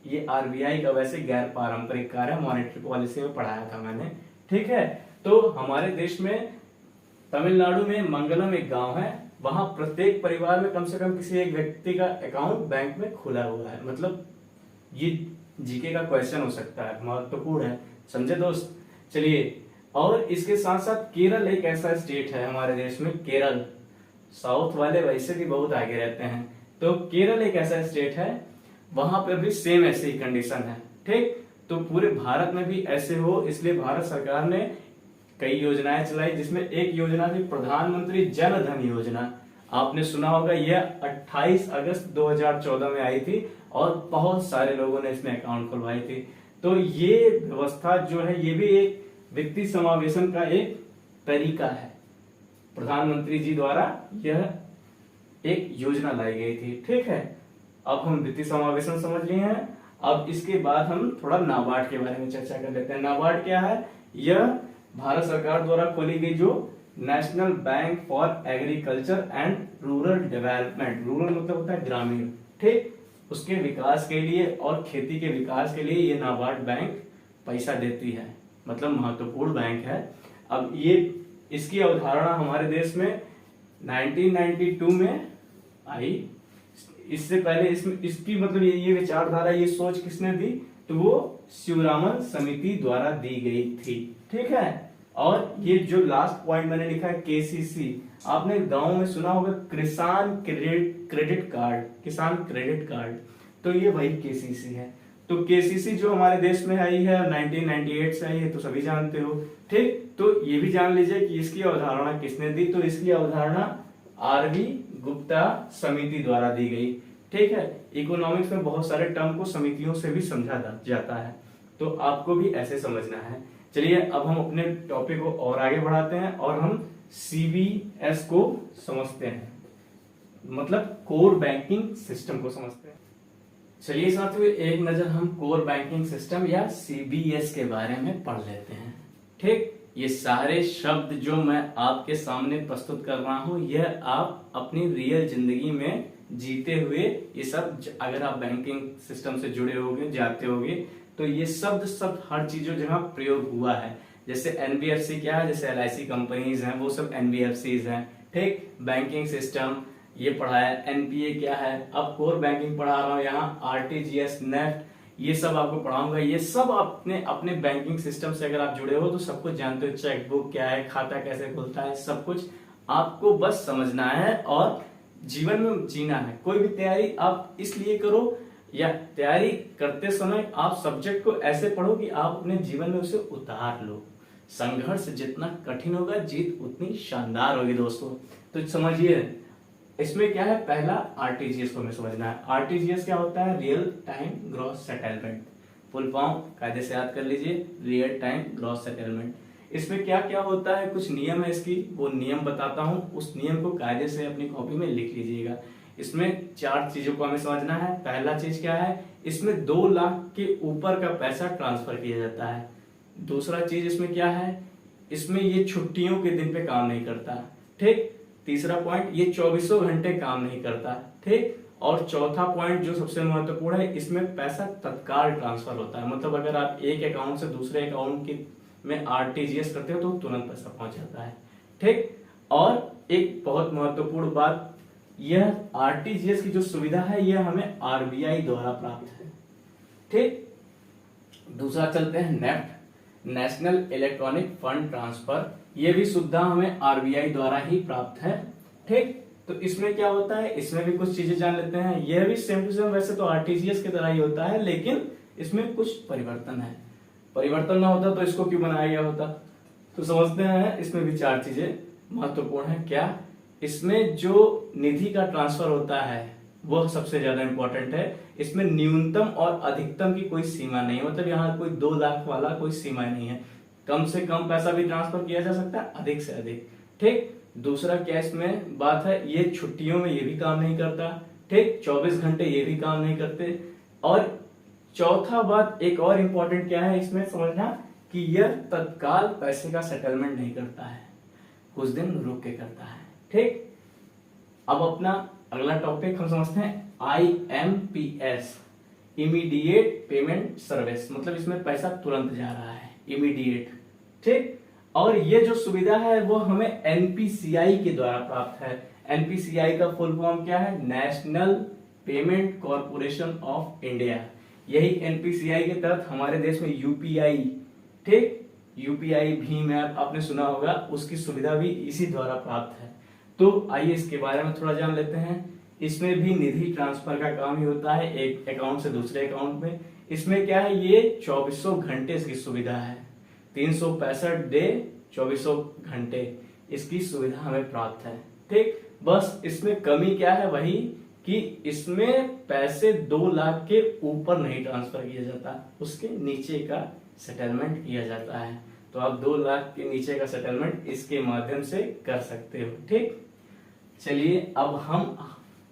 ये आरबीआई का वैसे गैर पारंपरिक कार्य है, मॉनेटरी पॉलिसी में पढ़ाया था मैंने, ठीक है। तो हमारे देश में तमिलनाडु में मंगलम एक गांव है, वहां प्रत्येक परिवार में कम से कम किसी एक व्यक्ति का अकाउंट बैंक में खुला हुआ है। मतलब ये जीके का क्वेश्चन हो सकता है, महत्वपूर्ण है, समझे दोस्त। चलिए, और इसके साथ साथ केरल एक ऐसा स्टेट है हमारे देश में, केरल, साउथ वाले वैसे भी बहुत आगे रहते हैं, तो केरल एक ऐसा स्टेट है, वहां पर भी सेम ऐसी ही कंडीशन है, ठीक। तो पूरे भारत में भी ऐसे हो, इसलिए भारत सरकार ने कई योजनाएं चलाई, जिसमें एक योजना थी प्रधानमंत्री जन धन योजना। आपने सुना होगा, यह 28 अगस्त 2014 में आई थी और बहुत सारे लोगों ने इसमें अकाउंट खुलवाई थी। तो ये व्यवस्था जो है, ये भी एक वित्तीय समावेशन का एक तरीका है। प्रधानमंत्री जी द्वारा यह एक योजना लाई गई थी, ठीक है। अब हम वित्तीय समावेशन समझ लिए हैं। अब इसके बाद हम थोड़ा नाबार्ड के बारे में चर्चा कर लेते हैं। नाबार्ड क्या है? यह भारत सरकार द्वारा खोली गई जो national bank for agriculture and rural development, rural मतलब होता है ग्रामीण, ठीक, उसके विकास के लिए और खेती के विकास के लिए ये नाबार्ड बैंक पैसा देती है, मतलब महत्वपूर्ण बैंक है। अब ये इसकी अवधारणा हमारे देश में 1992 में आई। इससे पहले इसकी मतलब ये विचारधारा, ये सोच किसने दी? तो वो शिवरामन समिति द्वारा दी गई थी, ठीक है। और ये जो लास्ट पॉइंट मैंने लिखा है केसीसी, आपने गांव में सुना होगा किसान क्रेडिट कार्ड, किसान क्रेडिट कार्ड, तो ये वही केसीसी है। तो केसीसी जो हमारे देश में आई है 1998 से आई है, तो सभी जानते हो, ठीक। तो ये भी जान लीजिए कि इसकी अवधारणा किसने दी, तो इसकी अवधारणा आरवी गुप्ता समिति द्वारा दी गई। ठीक है, इकोनॉमिक्स में बहुत सारे टर्म को समितियों से भी समझा जाता है, तो आपको भी ऐसे समझना है। चलिए अब हम अपने टॉपिक को और आगे बढ़ाते हैं और हम सीबीएस को समझते हैं, मतलब कोर बैंकिंग सिस्टम को समझते हैं। चलिए साथियों, एक नजर हम कोर बैंकिंग सिस्टम या सीबीएस के बारे में पढ़ लेते हैं। ठीक, ये सारे शब्द जो मैं आपके सामने प्रस्तुत कर रहा हूं, यह आप अपनी रियल जिंदगी में जीते हुए ये सब, अगर आप बैंकिंग सिस्टम से जुड़े होंगे, जाते होंगे, तो ये शब्द हर चीजों जहां प्रयोग हुआ है। जैसे एनबीएफसी क्या है, जैसे एलआईसी कंपनीज हैं, वो सब एनबीएफसीज हैं। ठीक, बैंकिंग सिस्टम ये पढ़ा है। एनपीए क्या है, अब कोर बैंकिंग पढ़ा रहा हूँ यहाँ, आरटीजीएस, नेफ्ट, ये सब आपको पढ़ाऊंगा। ये सब आपने अपने बैंकिंग सिस्टम से अगर आप जुड़े हो तो सब कुछ जानते हो। चेकबुक क्या है, खाता कैसे खुलता है, सब कुछ आपको बस समझना है और जीवन में जीना है। कोई भी तैयारी आप इसलिए करो, या तैयारी करते समय आप सब्जेक्ट को ऐसे पढ़ो कि आप अपने जीवन में उसे उतार लो। संघर्ष जितना कठिन होगा, जीत उतनी शानदार होगी दोस्तों। तो समझिए इसमें क्या है, पहला आरटीजीएस को हमें समझना है। आरटीजीएस क्या होता है, real time gross settlement. Full form कायदे से याद कर लीजिए, रियल टाइम ग्रॉस सेटलमेंट। इसमें क्या क्या होता है, कुछ नियम है इसकी, वो नियम बताता हूं, उस नियम को कायदे से अपनी कॉपी में लिख लीजिएगा। इसमें 4 चीजों को हमें समझना है। पहला चीज क्या है, इसमें 2 लाख के ऊपर का पैसा ट्रांसफर किया जाता है। दूसरा चीज इसमें क्या है, इसमें ये छुट्टियों के दिन पे काम नहीं करता। ठीक, तीसरा पॉइंट, ये 24 घंटे काम नहीं करता। ठीक, और चौथा पॉइंट जो सबसे महत्वपूर्ण है, इसमें पैसा तत्काल ट्रांसफर होता है। मतलब अगर आप एक अकाउंट से दूसरे अकाउंट में आरटीजीएस करते हो तो तुरंत पैसा पहुंच जाता है। ठीक, और एक बहुत महत्वपूर्ण बात, यह आरटीजीएस की जो सुविधा है यह हमें आरबीआई द्वारा प्राप्त है। ठीक, दूसरा चलते हैं NEFT, national electronic fund transfer. ये भी सुविधा हमें आरबीआई द्वारा ही प्राप्त है। ठीक, तो इसमें क्या होता है, इसमें भी कुछ चीजें जान लेते हैं। यह भी सेम टू सेम वैसे तो आरटीजीएस की तरह ही होता है, लेकिन इसमें कुछ परिवर्तन है। परिवर्तन ना होता तो इसको क्यों बनाया गया होता, तो समझते हैं। इसमें भी 4 चीजें महत्वपूर्ण है। क्या, इसमें जो निधि का ट्रांसफर होता है वह सबसे ज्यादा इंपॉर्टेंट है। इसमें न्यूनतम और अधिकतम की कोई सीमा नहीं, मतलब यहाँ कोई 2 लाख वाला कोई सीमा नहीं है। कम से कम पैसा भी ट्रांसफर किया जा सकता है, अधिक से अधिक। ठीक, दूसरा क्या इसमें बात है, ये छुट्टियों में ये भी काम नहीं करता। ठीक, 24 घंटे ये भी काम नहीं करते। और चौथा बात एक और इम्पोर्टेंट क्या है इसमें समझना, कि यह तत्काल पैसे का सेटलमेंट नहीं करता है, कुछ दिन रुक के करता है। ठीक, अब अपना अगला टॉपिक हम समझते हैं IMPS, इमीडिएट पेमेंट सर्विस। मतलब इसमें पैसा तुरंत जा रहा है, इमीडिएट। ठीक, और ये जो सुविधा है वो हमें एनपीसीआई के द्वारा प्राप्त है। एनपीसीआई का फुल फॉर्म क्या है, national payment corporation of India. यही एनपीसीआई के तहत हमारे देश में यूपीआई, ठीक, यूपीआई भीम ऐप आपने सुना होगा, उसकी सुविधा भी इसी द्वारा प्राप्त है। तो आइए इसके बारे में थोड़ा जान लेते हैं। इसमें भी निधि ट्रांसफर का काम ही होता है, एक अकाउंट से दूसरे अकाउंट में। इसमें क्या है, ये 24 घंटे इसकी सुविधा है, 365 डे 24 घंटे इसकी सुविधा हमें प्राप्त है। ठीक, बस इसमें कमी क्या है, वही कि इसमें पैसे 2 लाख के ऊपर नहीं ट्रांसफर किया जाता, उसके नीचे का सेटलमेंट किया जाता है। तो आप 2 लाख के नीचे का सेटलमेंट इसके माध्यम से कर सकते हो। ठीक, चलिए अब हम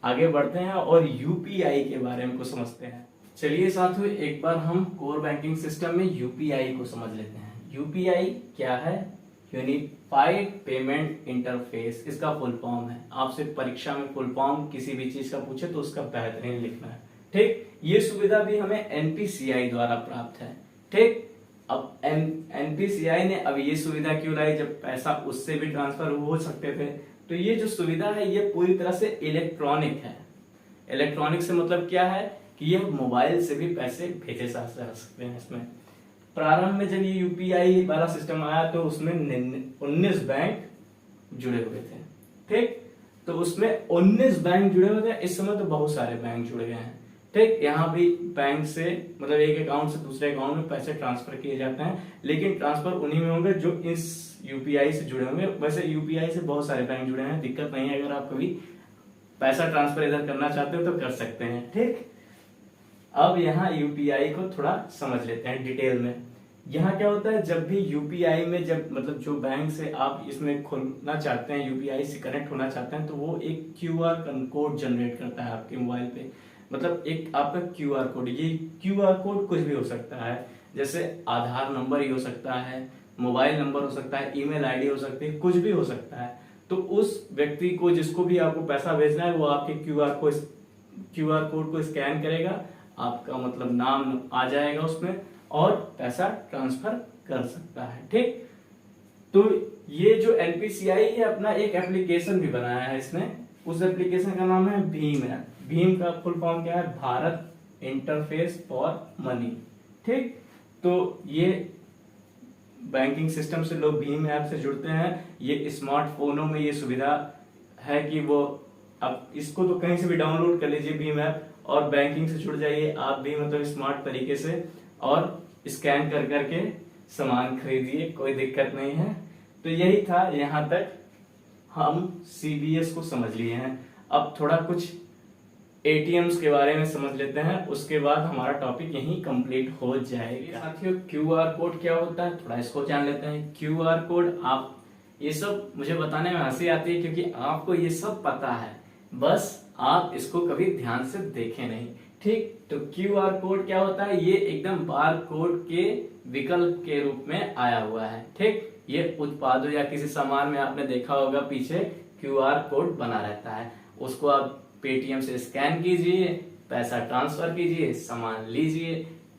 आगे बढ़ते हैं और यूपीआई के बारे में को समझते हैं। चलिए साथियों, एक बार हम कोर बैंकिंग सिस्टम में यूपीआई को समझ लेते हैं। यूपीआई क्या है, यूनिफाइड पेमेंट इंटरफेस, इसका फुल फॉर्म है। आपसे परीक्षा में फुल फॉर्म किसी भी चीज का पूछे तो उसका बेहतरीन लिखना है। ठीक, ये सुविधा भी हमें एनपीसीआई द्वारा प्राप्त है। ठीक, अब एनपीसीआई ने अब ये सुविधा क्यों लाई, जब पैसा उससे भी ट्रांसफर हो सकते थे। तो ये जो सुविधा है ये पूरी तरह से इलेक्ट्रॉनिक है। इलेक्ट्रॉनिक से मतलब क्या है कि ये मोबाइल से भी पैसे भेजे जा सकते हैं। इसमें प्रारंभ में जब ये यूपीआई वाला सिस्टम आया तो उसमें 19 बैंक जुड़े हुए थे। ठीक, तो उसमें 19 बैंक जुड़े हुए थे। इस समय तो बहुत सारे बैंक जुड़े गए हैं। ठीक, यहाँ भी बैंक से मतलब एक अकाउंट से दूसरे अकाउंट में पैसे ट्रांसफर किए जाते हैं, लेकिन ट्रांसफर उन्हीं में होंगे जो इस यूपीआई से जुड़े होंगे। वैसे यूपीआई से बहुत सारे बैंक जुड़े हैं, दिक्कत नहीं है। अगर आप कभी पैसा ट्रांसफर इधर करना चाहते हो तो कर सकते हैं। ठीक, अब यहाँ यूपीआई को थोड़ा समझ लेते हैं डिटेल में। यहाँ क्या होता है, जब भी यूपीआई में जब मतलब जो बैंक से आप इसमें खोलना चाहते हैं, यूपीआई से कनेक्ट होना चाहते हैं, तो वो एक क्यूआर कोड जनरेट करता है आपके मोबाइल पे। मतलब एक आपका क्यूआर कोड, ये क्यूआर कोड कुछ भी हो सकता है, जैसे आधार नंबर ही हो सकता है, मोबाइल नंबर हो सकता है, ईमेल आईडी हो सकती है, कुछ भी हो सकता है। तो उस व्यक्ति को जिसको भी आपको पैसा भेजना है वो आपके क्यूआर कोड को स्कैन करेगा, आपका मतलब नाम आ जाएगा उसमें और पैसा ट्रांसफर कर सकता है। ठीक, तो ये जो एनपीसीआई है अपना एक एप्लीकेशन भी बनाया है इसने। उस एप्लीकेशन का नाम है भीम ऐप। भीम का फुल फॉर्म क्या है, भारत इंटरफेस फॉर मनी। ठीक, तो ये बैंकिंग सिस्टम से लोग भीम ऐप से जुड़ते हैं। ये स्मार्टफोनों में ये सुविधा है कि वो अब इसको तो कहीं से भी डाउनलोड कर लीजिए भीम ऐप और बैंकिंग से जुड़ जाइए आप भी, मतलब स्मार्ट तरीके से, और स्कैन कर करके सामान खरीदिए, कोई दिक्कत नहीं है। तो यही था, यहाँ तक हम सीबीएस को समझ लिए हैं। अब थोड़ा कुछ एटीएम्स के बारे में समझ लेते हैं, उसके बाद हमारा टॉपिक यहीं कंप्लीट हो जाएगा। साथियों, क्यूआर कोड क्या होता है थोड़ा इसको जान लेते हैं। क्यूआर कोड, आप ये सब मुझे बताने में हंसी आती है क्योंकि आपको ये सब पता है, बस आप इसको कभी ध्यान से देखे नहीं। ठीक, तो क्यूआर कोड क्या होता है, ये एकदम बार कोड के विकल्प के रूप में आया हुआ है। ठीक, ये उत्पादों या किसी सामान में आपने देखा होगा पीछे क्यूआर कोड बना रहता है, उसको आप पेटीएम से स्कैन कीजिए, पैसा ट्रांसफर कीजिए, सामान लीजिए।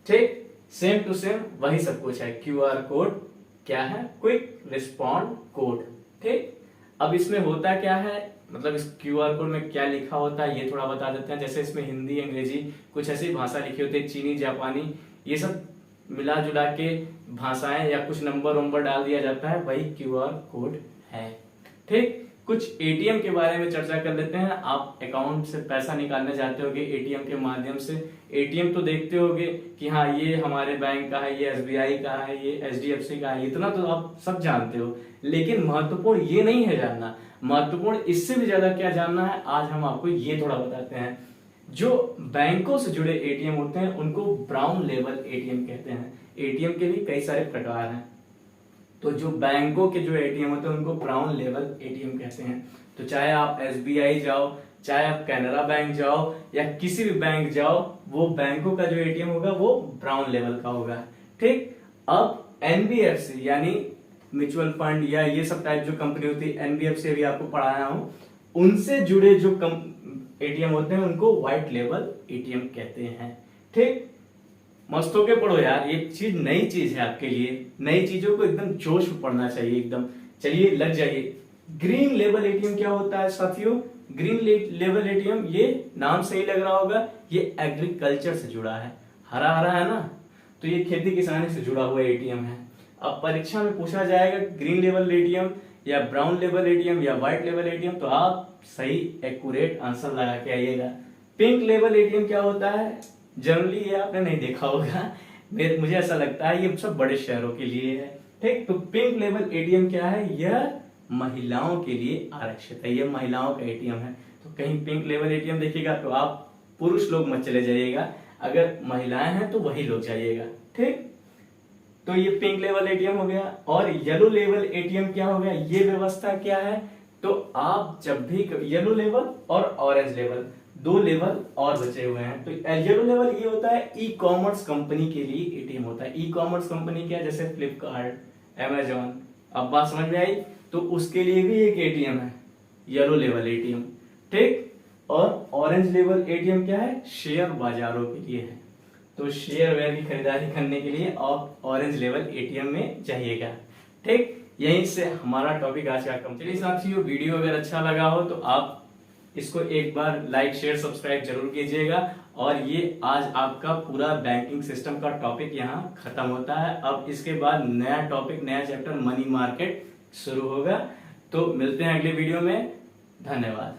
ठीक, सेम टू सेम वही सब कुछ है। क्यूआर कोड क्या है, क्विक रिस्पॉन्ड कोड। ठीक, अब इसमें होता क्या है, मतलब इस क्यूआर कोड में क्या लिखा होता है ये थोड़ा बता देते हैं। जैसे इसमें हिंदी, अंग्रेजी, कुछ ऐसी भाषा लिखी होती है, चीनी, जापानी, ये सब मिला जुला के भाषाएं या कुछ नंबर डाल दिया जाता है, वही क्यूआर कोड है। ठीक, कुछ एटीएम के बारे में चर्चा कर लेते हैं। आप अकाउंट से पैसा निकालने जाते होगे एटीएम के माध्यम से, एटीएम तो देखते होगे कि हाँ ये हमारे बैंक का है, ये एसबीआई का है, ये एचडीएफसी का है, इतना तो आप सब जानते हो। लेकिन महत्वपूर्ण ये नहीं है जानना, महत्वपूर्ण इससे भी ज्यादा क्या जानना है, आज हम आपको ये थोड़ा बताते हैं। जो बैंकों से जुड़े एटीएम होते हैं उनको ब्राउन लेवल एटीएम कहते हैं। एटीएम के भी कई सारे प्रकार हैं, तो जो बैंकों के जो एटीएम होते हैं उनको ब्राउन लेवल एटीएम कहते हैं। तो चाहे आप एसबीआई जाओ, चाहे आप कैनरा बैंक जाओ या किसी भी बैंक जाओ, वो बैंकों का जो एटीएम होगा वो ब्राउन लेवल का होगा। ठीक, अब एनबीएफसी यानी म्यूचुअल फंड या ये सब टाइप जो कंपनी होती है, एनबीएफसी अभी आपको पढ़ाया हूं, उनसे जुड़े जो एटीएम होते हैं उनको व्हाइट लेवल एटीएम कहते हैं। ठीक, मस्त होके पढ़ो यार, ये चीज नई चीज है आपके लिए, नई चीजों को एकदम जोश में पढ़ना चाहिए एकदम। चलिए लग जाइए। ग्रीन लेवल एटीएम क्या होता है साथियों, ग्रीन लेवल एटीएम, ये नाम से ही लग रहा होगा, ये एग्रीकल्चर से जुड़ा है, हरा हरा है ना, तो ये खेती किसानी से जुड़ा हुआ एटीएम है। अब परीक्षा में पूछा जाएगा ग्रीन लेवल एटीएम या ब्राउन लेवल एटीएम या व्हाइट लेवल एटीएम, तो आप सही एक्यूरेट आंसर लगा के आइएगा। पिंक लेवल एटीएम क्या होता है, जनरली ये आपने नहीं देखा होगा, मुझे ऐसा लगता है ये सब बड़े शहरों के लिए है। ठीक, तो पिंक लेवल एटीएम क्या है, यह महिलाओं के लिए आरक्षित है, यह महिलाओं का एटीएम है। तो कहीं पिंक लेवल एटीएम देखिएगा तो आप पुरुष लोग मत चले जाइएगा, अगर महिलाएं हैं तो वही लोग जाइएगा। ठीक, तो ये पिंक लेवल एटीएम हो गया। और येलो लेवल एटीएम क्या हो गया, ये व्यवस्था क्या है, तो आप जब भी येलो लेवल और ऑरेंज लेवल, दो लेवल और बचे हुए हैं। तो येलो लेवल ये होता है ई कॉमर्स कंपनी के लिए एटीएम होता है। ई कॉमर्स कंपनी क्या, जैसे फ्लिपकार्ट, अमेजॉन, अब बात समझ में आई, तो उसके लिए भी एक एटीएम है येलो लेवल एटीएम। ठीक, और ऑरेंज लेवल एटीएम क्या है, शेयर बाजारों के लिए है, तो शेयर वेयर की खरीदारी करने के लिए आप ऑरेंज लेवल एटीएम में जाइएगा। ठीक, यहीं से हमारा टॉपिक आज का कंप्लीट। चलिए साथियों, वीडियो अगर अच्छा लगा हो तो आप इसको एक बार लाइक शेयर सब्सक्राइब जरूर कीजिएगा। और ये आज आपका पूरा बैंकिंग सिस्टम का टॉपिक यहाँ खत्म होता है। अब इसके बाद नया टॉपिक, नया चैप्टर मनी मार्केट शुरू होगा। तो मिलते हैं अगले वीडियो में, धन्यवाद।